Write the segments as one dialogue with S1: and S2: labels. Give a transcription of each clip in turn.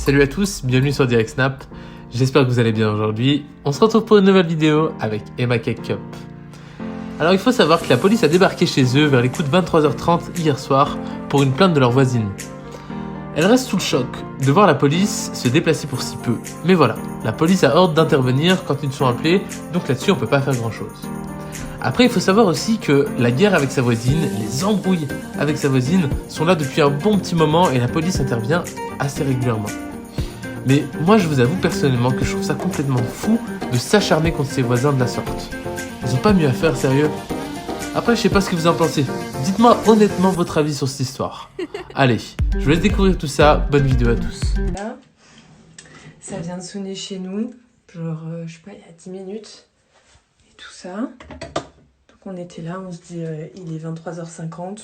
S1: Salut à tous, bienvenue sur Direct Snap. J'espère que vous allez bien aujourd'hui. On se retrouve pour une nouvelle vidéo avec Emma Cake Cup. Alors il faut savoir que la police a débarqué chez eux vers les coups de 23h30 hier soir pour une plainte de leur voisine. Elle reste sous le choc de voir la police se déplacer pour si peu. Mais voilà, la police a ordre d'intervenir quand ils sont appelés, donc là-dessus on peut pas faire grand chose. Après il faut savoir aussi que la guerre avec sa voisine, les embrouilles avec sa voisine sont là depuis un bon petit moment et la police intervient assez régulièrement. Mais moi je vous avoue personnellement que je trouve ça complètement fou de s'acharner contre ses voisins de la sorte. Ils ont pas mieux à faire, sérieux. Après je sais pas ce que vous en pensez. Dites-moi honnêtement votre avis sur cette histoire. Allez, je vous laisse découvrir tout ça, bonne vidéo à tous.
S2: Là, ça vient de sonner chez nous, genre je sais pas, il y a 10 minutes. Et tout ça. Donc on était là, on se dit il est 23h50.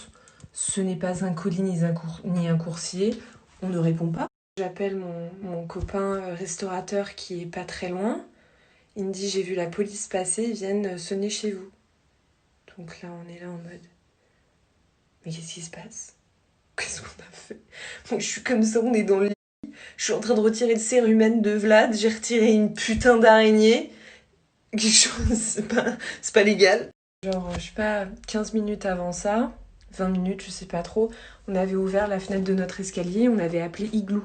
S2: Ce n'est pas un colis ni un coursier. On ne répond pas. J'appelle mon copain restaurateur qui est pas très loin. Il me dit j'ai vu la police passer, ils viennent sonner chez vous. Donc là on est là en mode mais qu'est-ce qui se passe? Qu'est-ce qu'on a fait? Donc je suis comme ça, on est dans le lit. Je suis en train de retirer le cérumen de Vlad. J'ai retiré une putain d'araignée. Quelque chose, c'est pas légal. Genre, je sais pas, 15 minutes avant ça, 20 minutes, je sais pas trop, on avait ouvert la fenêtre de notre escalier, on avait appelé Igloo.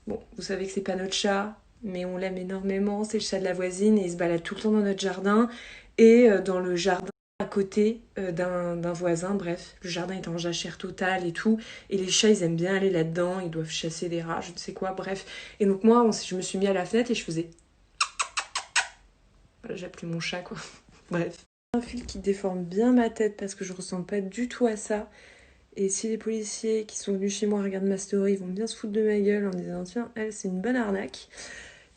S2: Bon, vous savez que c'est pas notre chat, mais on l'aime énormément, c'est le chat de la voisine et il se balade tout le temps dans notre jardin et dans le jardin à côté d'un voisin, bref, le jardin est en jachère totale et tout, et les chats ils aiment bien aller là-dedans, ils doivent chasser des rats, je ne sais quoi, bref. Et donc moi, je me suis mis à la fenêtre et je faisais... Voilà, j'appelais mon chat quoi, bref. Un fil qui déforme bien ma tête parce que je ressemble pas du tout à ça. Et si les policiers qui sont venus chez moi regarder ma story, ils vont bien se foutre de ma gueule en disant tiens, elle c'est une bonne arnaque.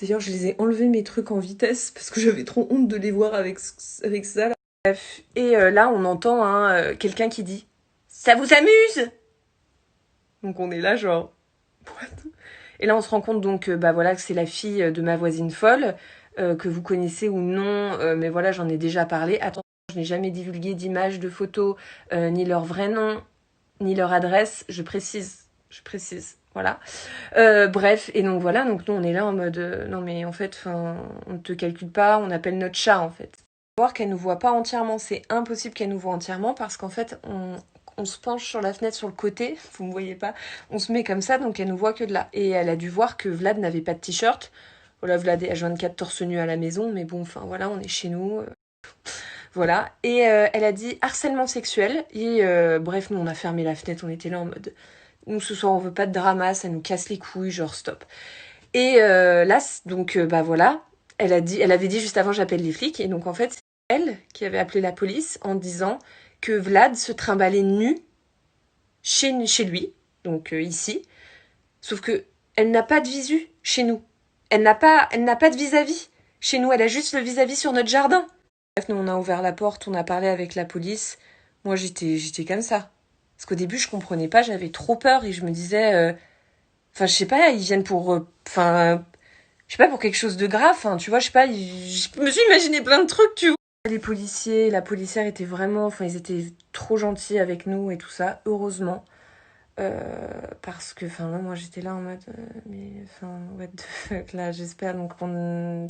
S2: D'ailleurs je les ai enlevés mes trucs en vitesse parce que j'avais trop honte de les voir avec ça là. Bref. Et là on entend quelqu'un qui dit ça vous amuse? Donc on est là genre what? Et là on se rend compte donc voilà que c'est la fille de ma voisine folle que vous connaissez ou non, mais voilà j'en ai déjà parlé. Attention, je n'ai jamais divulgué d'images, de photos, ni leur vrai nom, ni leur adresse, je précise, voilà. Bref, et donc voilà, donc nous on est là en mode, non mais en fait, on ne te calcule pas, on appelle notre chat en fait. Faut voir qu'elle nous voit pas entièrement, c'est impossible qu'elle nous voit entièrement parce qu'en fait, on se penche sur la fenêtre sur le côté, vous me voyez pas, on se met comme ça, donc elle nous voit que de là. Et elle a dû voir que Vlad n'avait pas de t-shirt. Voilà, Vlad est H24 torse nu à la maison, mais bon, enfin voilà, on est chez nous. Voilà, et elle a dit harcèlement sexuel, et bref, nous on a fermé la fenêtre, on était là en mode, nous ce soir on veut pas de drama, ça nous casse les couilles, genre stop. Et là, donc voilà, elle avait dit juste avant j'appelle les flics, et donc en fait, c'est elle qui avait appelé la police en disant que Vlad se trimballait nu chez lui, donc ici, sauf que elle n'a pas de visu chez nous, elle n'a pas de vis-à-vis chez nous, elle a juste le vis-à-vis sur notre jardin. Bref, nous on a ouvert la porte, on a parlé avec la police. Moi j'étais comme ça. Parce qu'au début je comprenais pas, j'avais trop peur et je me disais... je sais pas, ils viennent pour... je sais pas, pour quelque chose de grave. Tu vois, je sais pas, je me suis imaginé plein de trucs, tu vois. Les policiers, la policière était vraiment... ils étaient trop gentils avec nous et tout ça, heureusement. Parce que, moi j'étais là en mode... what the fuck, là, j'espère donc qu'on...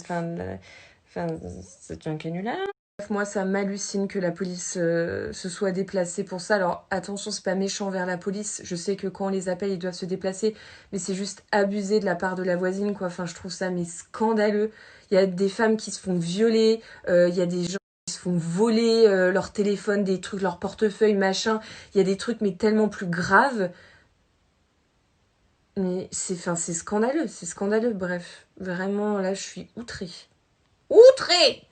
S2: c'est un canular. Moi, ça m'hallucine que la police se soit déplacée pour ça. Alors, attention, c'est pas méchant vers la police. Je sais que quand on les appelle, ils doivent se déplacer. Mais c'est juste abusé de la part de la voisine, quoi. Je trouve ça mais scandaleux. Il y a des femmes qui se font violer. Il y a des gens qui se font voler leur téléphone, des trucs, leur portefeuille, machin. Il y a des trucs, mais tellement plus graves. Mais c'est scandaleux. C'est scandaleux. Bref, vraiment, là, je suis outrée. Outrée!